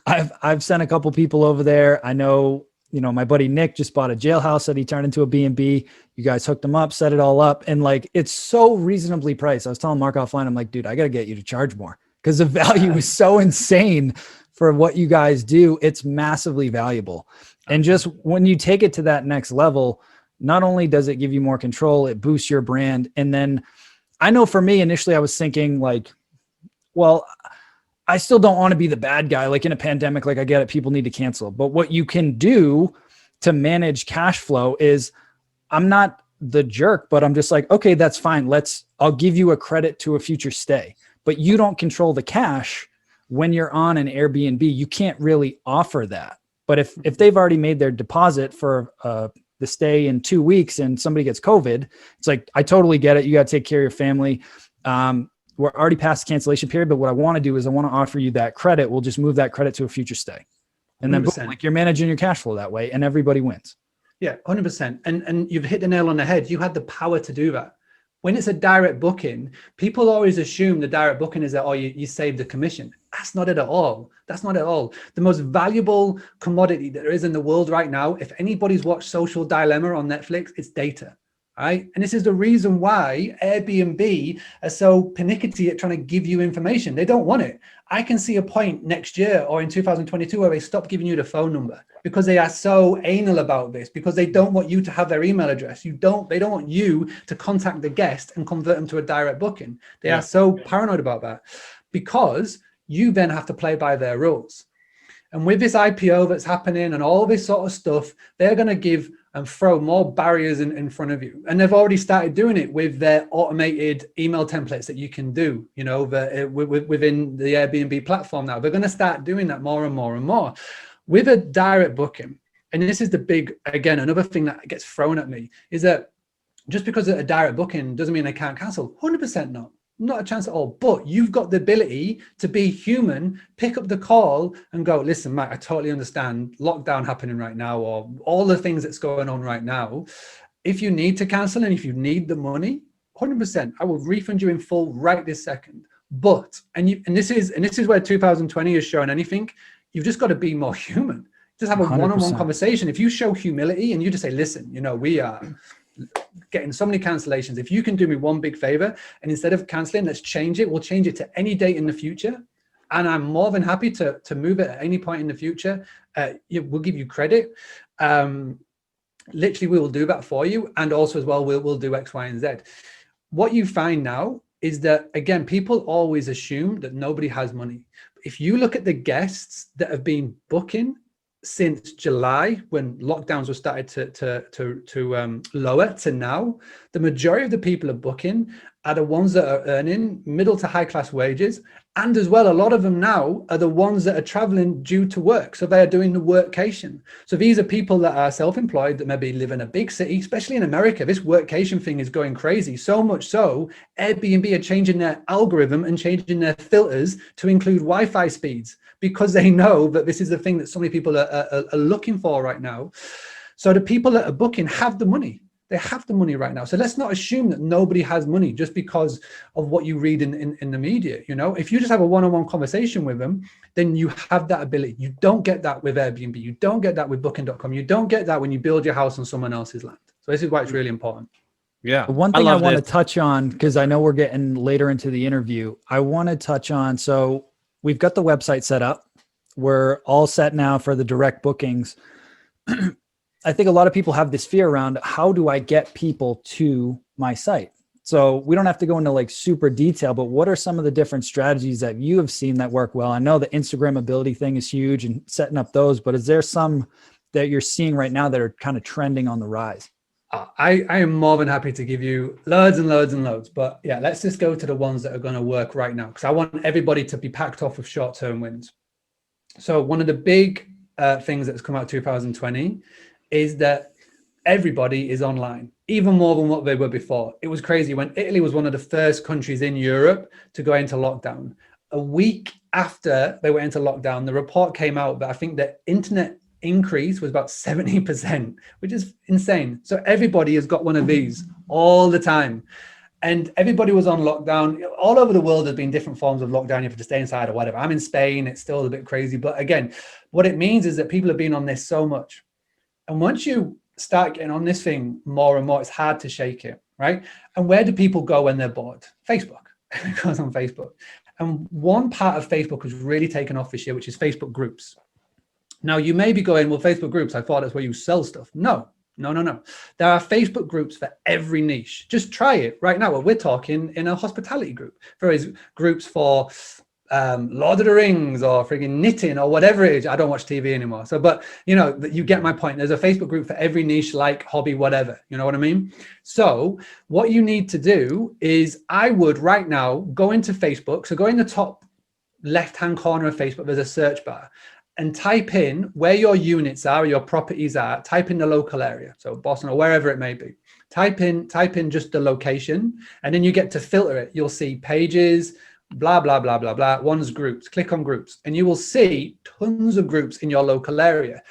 I've sent a couple people over there. I know, my buddy Nick just bought a jailhouse that he turned into a B&B. You guys hooked him up, set it all up. And like, it's so reasonably priced. I was telling Mark offline, I'm like, dude, I got to get you to charge more, because the value is so insane for what you guys do. It's massively valuable. And just when you take it to that next level, not only does it give you more control, it boosts your brand. And then I know for me, initially I was thinking like, well, I still don't want to be the bad guy. Like in a pandemic, like I get it, people need to cancel. But what you can do to manage cash flow is, I'm not the jerk, but I'm just like, okay, that's fine. I'll give you a credit to a future stay, but you don't control the cash. When you're on an Airbnb, you can't really offer that. But if they've already made their deposit for the stay in 2 weeks and somebody gets COVID, it's like, I totally get it. You got to take care of your family. We're already past the cancellation period, but what I want to do is I want to offer you that credit. We'll just move that credit to a future stay. And then boom, like you're managing your cash flow that way and everybody wins. Yeah, 100%. And you've hit the nail on the head. You had the power to do that. When it's a direct booking, people always assume the direct booking is that, oh, you save the commission. That's not it at all. That's not at all. The most valuable commodity that there is in the world right now, if anybody's watched Social Dilemma on Netflix, it's data. Right? And this is the reason why Airbnb are so pernickety at trying to give you information. They don't want it. I can see a point next year or in 2022 where they stop giving you the phone number, because they are so anal about this, because they don't want you to have their email address. They don't want you to contact the guest and convert them to a direct booking. They are so paranoid about that, because you then have to play by their rules. And with this IPO that's happening and all this sort of stuff, they're going to give and throw more barriers in front of you. And they've already started doing it with their automated email templates that you can do, you know, within the Airbnb platform now. They're going to start doing that more and more and more. With a direct booking, and this is the big, again, another thing that gets thrown at me, is that just because a direct booking doesn't mean they can't cancel. 100% not a chance at all. But you've got the ability to be human, pick up the call and go, listen, Mike, I totally understand lockdown happening right now, or all the things that's going on right now. If you need to cancel and if you need the money, 100%, I will refund you in full right this second. But, and this is where 2020 has shown anything, you've just got to be more human. Just have a 100%. one-on-one conversation. If you show humility and you just say, listen, you know, we are getting so many cancellations. If you can do me one big favor, and instead of canceling, let's change it. We'll change it to any date in the future. And I'm more than happy to move it at any point in the future. We'll give you credit. Literally, we will do that for you. And also as well, we'll do X, Y, and Z. What you find now is that, again, people always assume that nobody has money. If you look at the guests that have been booking since July, when lockdowns were started to lower, to now, the majority of the people are booking are the ones that are earning middle to high class wages. And as well, a lot of them now are the ones that are traveling due to work. So they are doing the workcation. So these are people that are self-employed that maybe live in a big city, especially in America. This workcation thing is going crazy. So much so, Airbnb are changing their algorithm and changing their filters to include Wi-Fi speeds, because they know that this is the thing that so many people are looking for right now. So the people that are booking have the money. They have the money right now. So let's not assume that nobody has money just because of what you read in the media. You know, if you just have a one-on-one conversation with them, then you have that ability. You don't get that with Airbnb. You don't get that with booking.com. You don't get that when you build your house on someone else's land. So this is why it's really important. Yeah. One thing I want to touch on, because I know we're getting later into the interview, I want to touch on, so we've got the website set up. We're all set now for the direct bookings. I think a lot of people have this fear around, how do I get people to my site? So we don't have to go into like super detail, but what are some of the different strategies that you have seen that work well? I know the Instagram ability thing is huge and setting up those, but is there some that you're seeing right now that are kind of trending on the rise? I am more than happy to give you loads and loads and loads, but yeah, let's just go to the ones that are going to work right now, because I want everybody to be packed off with short-term wins. So one of the big things that's come out 2020 is that everybody is online, even more than what they were before. It was crazy when Italy was one of the first countries in Europe to go into lockdown. A week after they went into lockdown, the report came out that I think the internet increase was about 70%, which is insane. So everybody has got one of these all the time. And everybody was on lockdown. All over the world, there's been different forms of lockdown. You have to stay inside or whatever. I'm in Spain. It's still a bit crazy. But again, what it means is that people have been on this so much. And once you start getting on this thing more and more, it's hard to shake it, right? And where do people go when they're bored? Facebook. It goes on Facebook. And one part of Facebook has really taken off this year, which is Facebook groups. Now, you may be going, well, Facebook groups, I thought that's where you sell stuff. No. There are Facebook groups for every niche. Just try it right now. Well, we're talking in a hospitality group. There is groups for Lord of the Rings or frigging knitting or whatever it is. I don't watch TV anymore. So, but you know, you get my point. There's a Facebook group for every niche, like hobby, whatever, you know what I mean? So what you need to do is, I would right now go into Facebook. So go in the top left-hand corner of Facebook, there's a search bar, and type in where your units are, or your properties are. Type in the local area. So Boston or wherever it may be. Type in just the location, and then you get to filter it. You'll see pages, blah, blah, blah, blah, blah. One's groups. Click on groups, and you will see tons of groups in your local area.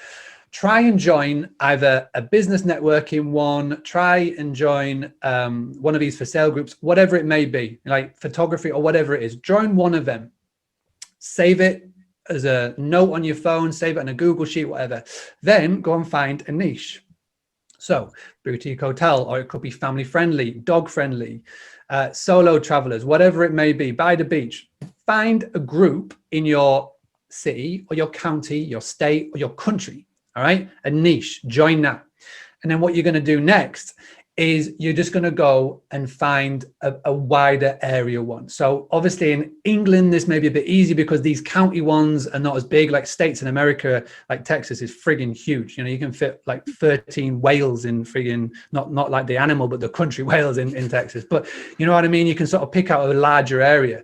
Try and join either a business networking one, try and join one of these for sale groups, whatever it may be, like photography or whatever it is. Join one of them. Save it as a note on your phone, save it in a Google Sheet, whatever. Then go and find a niche. So boutique hotel, or it could be family friendly, dog friendly, solo travelers, whatever it may be, by the beach. Find a group in your city or your county, your state or your country, all right? A niche, join that. And then what you're going to do next is you're just going to go and find a wider area one. So obviously in England, this may be a bit easy because these county ones are not as big. Like states in America, like Texas is friggin' huge. You know, you can fit like 13 whales in friggin', not like the animal, but the country whales in Texas. But you know what I mean? You can sort of pick out a larger area.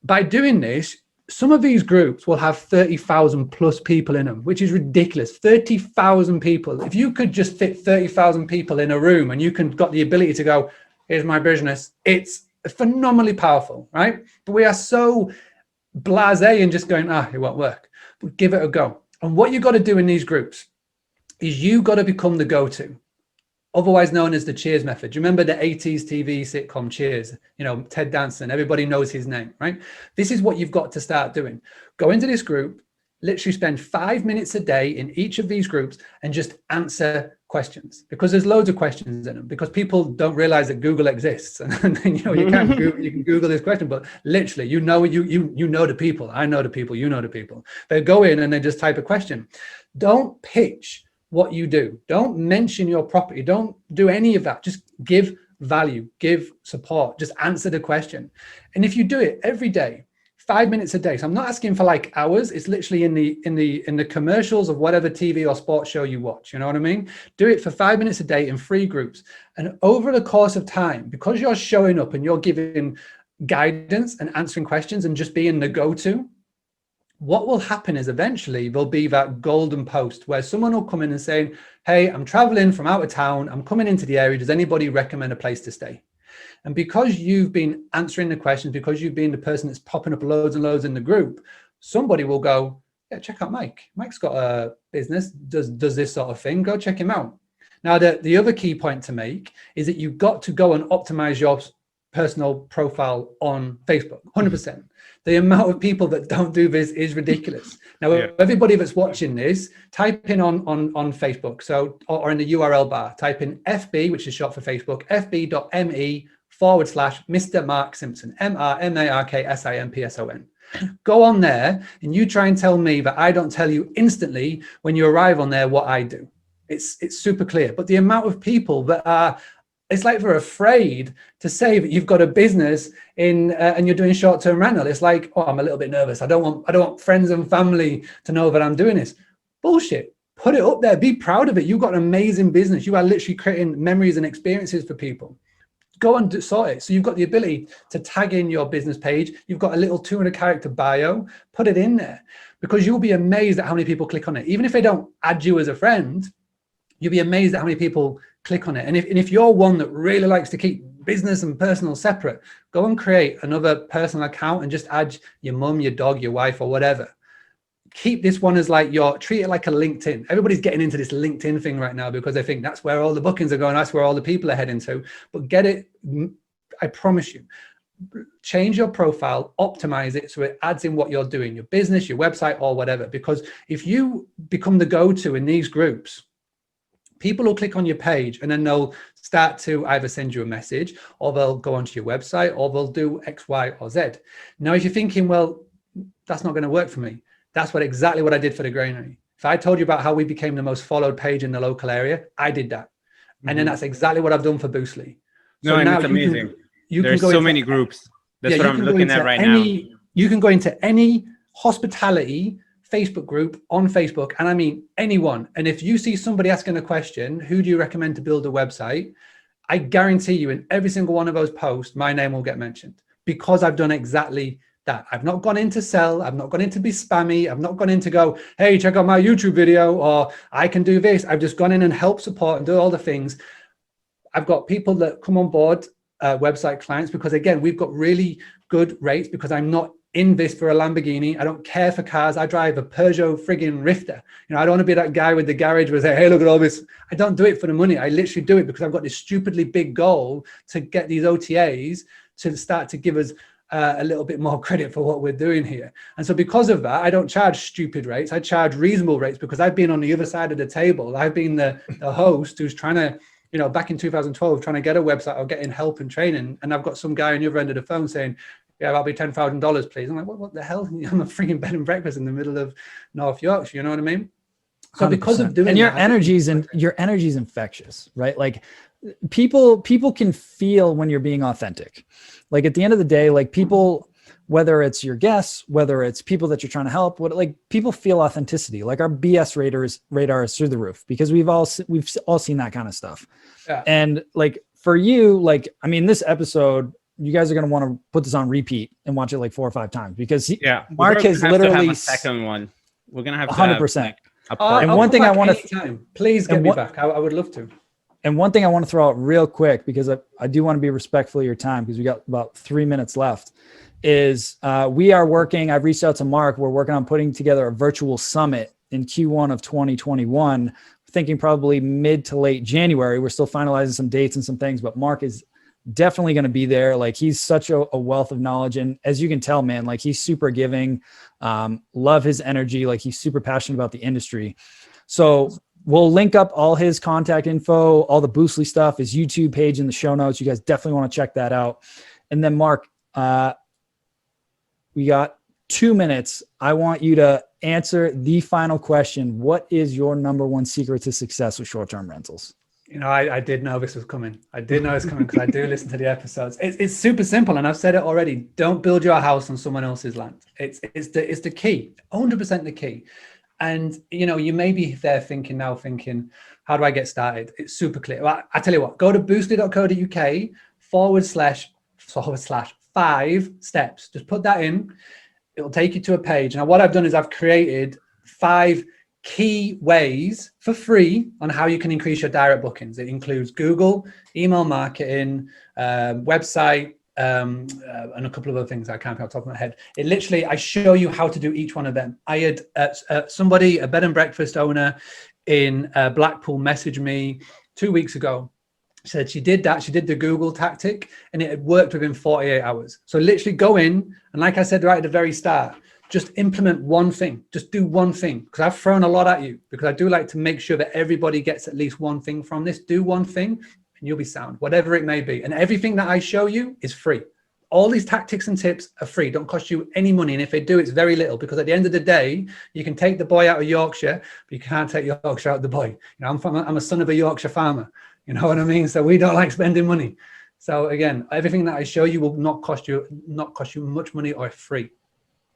By doing this, some of these groups will have 30,000 plus people in them, which is ridiculous. 30,000 people. If you could just fit 30,000 people in a room and you got the ability to go, here's my business, it's phenomenally powerful, right? But we are so blasé and just going, it won't work. But give it a go. And what you got to do in these groups is you got to become the go-to, otherwise known as the Cheers method. Do you remember the 80s TV sitcom Cheers? You know, Ted Danson, everybody knows his name, right? This is what you've got to start doing. Go into this group, literally spend 5 minutes a day in each of these groups and just answer questions, because there's loads of questions in them, because people don't realize that Google exists. And you know, you can Google this question, but literally, you know the people, I know the people, you know the people. They go in and they just type a question. Don't pitch what you do. Don't mention your property. Don't do any of that. Just give value, give support, just answer the question. And if you do it every day, 5 minutes a day. So I'm not asking for like hours. It's literally in the commercials of whatever TV or sports show you watch. You know what I mean? Do it for 5 minutes a day in 3 groups. And over the course of time, because you're showing up and you're giving guidance and answering questions and just being the go-to, what will happen is eventually there'll be that golden post where someone will come in and say, hey, I'm traveling from out of town. I'm coming into the area. Does anybody recommend a place to stay? And because you've been answering the questions, because you've been the person that's popping up loads and loads in the group, somebody will go, yeah, check out Mike. Mike's got a business, does this sort of thing. Go check him out. Now, the other key point to make is that you've got to go and optimize your personal profile on Facebook, 100%. The amount of people that don't do this is ridiculous. Now, everybody that's watching this, type in on Facebook, so or in the URL bar, type in FB, which is short for Facebook, fb.me/Mr. Mark Simpson, MrMarkSimpson. Go on there and you try and tell me that I don't tell you instantly when you arrive on there what I do. It's super clear. But the amount of people that are, it's like they're afraid to say that you've got a business in and you're doing short-term rental. It's like, oh, I'm a little bit nervous. I don't want friends and family to know that I'm doing this. Bullshit. Put it up there. Be proud of it. You've got an amazing business. You are literally creating memories and experiences for people. Go and sort it. So you've got the ability to tag in your business page. You've got a little 200-character bio. Put it in there, because you'll be amazed at how many people click on it. Even if they don't add you as a friend, you'll be amazed at how many people click on it. And if you're one that really likes to keep business and personal separate, go and create another personal account and just add your mum, your dog, your wife, or whatever. Keep this one as like treat it like a LinkedIn. Everybody's getting into this LinkedIn thing right now because they think that's where all the bookings are going. That's where all the people are heading to. But get it, I promise you, change your profile, optimize it so it adds in what you're doing, your business, your website, or whatever. Because if you become the go-to in these groups, people will click on your page and then they'll start to either send you a message, or they'll go onto your website, or they'll do X, Y, or Z. Now, if you're thinking, well, that's not going to work for me, that's exactly what I did for the granary. If I told you about how we became the most followed page in the local area, I did that. And then that's exactly what I've done for Boostly. So now it's amazing. There's so many groups. That's what I'm looking at right now. You can go into any hospitality Facebook group on Facebook, and I mean anyone. And if you see somebody asking a question, who do you recommend to build a website? I guarantee you in every single one of those posts, my name will get mentioned, because I've done exactly that. I've not gone in to sell. I've not gone in to be spammy. I've not gone in to go, hey, check out my YouTube video, or I can do this. I've just gone in and help support and do all the things. I've got people that come on board, website clients, because again, we've got really good rates, because I'm not in this for a Lamborghini. I don't care for cars. I drive a Peugeot friggin' Rifter. You know, I don't want to be that guy with the garage where say, hey, look at all this. I don't do it for the money. I literally do it because I've got this stupidly big goal to get these OTAs to start to give us a little bit more credit for what we're doing here. And so because of that, I don't charge stupid rates. I charge reasonable rates, because I've been on the other side of the table. I've been the host who's trying to, you know, back in 2012, trying to get a website or getting help and training. And I've got some guy on the other end of the phone saying, yeah, that'll be $10,000, please. I'm like, what the hell? I'm a freaking bed and breakfast in the middle of North Yorkshire. You know what I mean? So 100%. because of doing and your that, energy is infectious, right? Like people can feel when you're being authentic. Like at the end of the day, like people, whether it's your guests, whether it's people that you're trying to help, like people feel authenticity. Like our BS radar is through the roof because we've all seen that kind of stuff. Yeah. And like for you, like, I mean, this episode, you guys are going to want to put this on repeat and watch it like 4 or 5 times because Mark has literally a second one. We're going to have 100%. And one thing I want to, please get me back. I would love to. And one thing I want to throw out real quick, because I do want to be respectful of your time because we got about 3 minutes left, is we are working, I've reached out to Mark. We're working on putting together a virtual summit in Q1 of 2021, thinking probably mid to late January. We're still finalizing some dates and some things, but Mark is definitely going to be there. Like he's such a wealth of knowledge. And as you can tell, man, like he's super giving, love his energy. Like he's super passionate about the industry. So we'll link up all his contact info, all the Boostly stuff, his YouTube page in the show notes. You guys definitely want to check that out. And then Mark, we got 2 minutes. I want you to answer the final question. What is your number one secret to success with short-term rentals? You know, I did know this was coming. I did know it's coming because I do listen to the episodes. It's super simple, and I've said it already. Don't build your house on someone else's land. It's the key, 100% the key. And you know, you may be there thinking, how do I get started? It's super clear. Well, I tell you what, go to boostly.co.uk/5 steps. Just put that in. It'll take you to a page. Now, what I've done is I've created 5 key ways for free on how you can increase your direct bookings. It includes Google, email marketing, website, and a couple of other things I can't think off the top of my head. It literally, I show you how to do each one of them. I had somebody, a bed and breakfast owner in Blackpool, messaged me 2 weeks ago. Said she did that. She did the Google tactic and it had worked within 48 hours. So literally go in and like I said right at the very start, just implement one thing. Just do one thing, because I've thrown a lot at you because I do like to make sure that everybody gets at least one thing from this. Do one thing and you'll be sound, whatever it may be. And everything that I show you is free. All these tactics and tips are free, don't cost you any money. And if they do, it's very little, because at the end of the day, you can take the boy out of Yorkshire, but you can't take Yorkshire out of the boy. You know, I'm a son of a Yorkshire farmer. You know what I mean? So we don't like spending money. So again, everything that I show you will not cost you much money or free.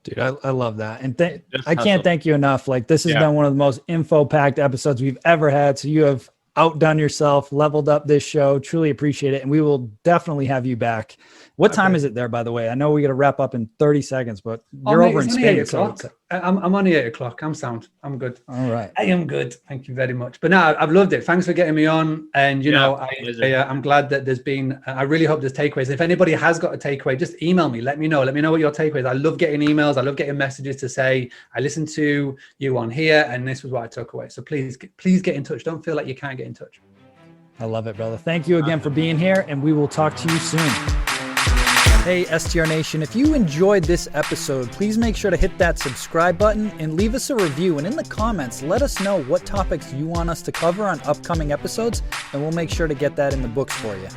Dude, I love that. And I can't thank you enough. Like this has been one of the most info-packed episodes we've ever had. So you have outdone yourself, leveled up this show. Truly appreciate it. And we will definitely have you back. What time is it there, by the way? I know we got to wrap up in 30 seconds, but you're over in Spain. So I'm on the 8 o'clock. I'm sound. I'm good. All right. I am good. Thank you very much. But no, I've loved it. Thanks for getting me on. And, you know, I'm glad that there's been, I really hope there's takeaways. If anybody has got a takeaway, just email me. Let me know. Let me know what your takeaway is. I love getting emails. I love getting messages to say, I listened to you on here and this was what I took away. So please get in touch. Don't feel like you can't get in touch. I love it, brother. Thank you again for being here, and we will talk to you soon. Hey, STR Nation, if you enjoyed this episode, please make sure to hit that subscribe button and leave us a review. And in the comments, let us know what topics you want us to cover on upcoming episodes, and we'll make sure to get that in the books for you.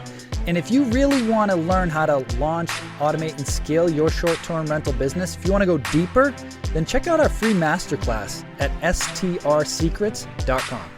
And if you really want to learn how to launch, automate, and scale your short-term rental business, if you want to go deeper, then check out our free masterclass at strsecrets.com.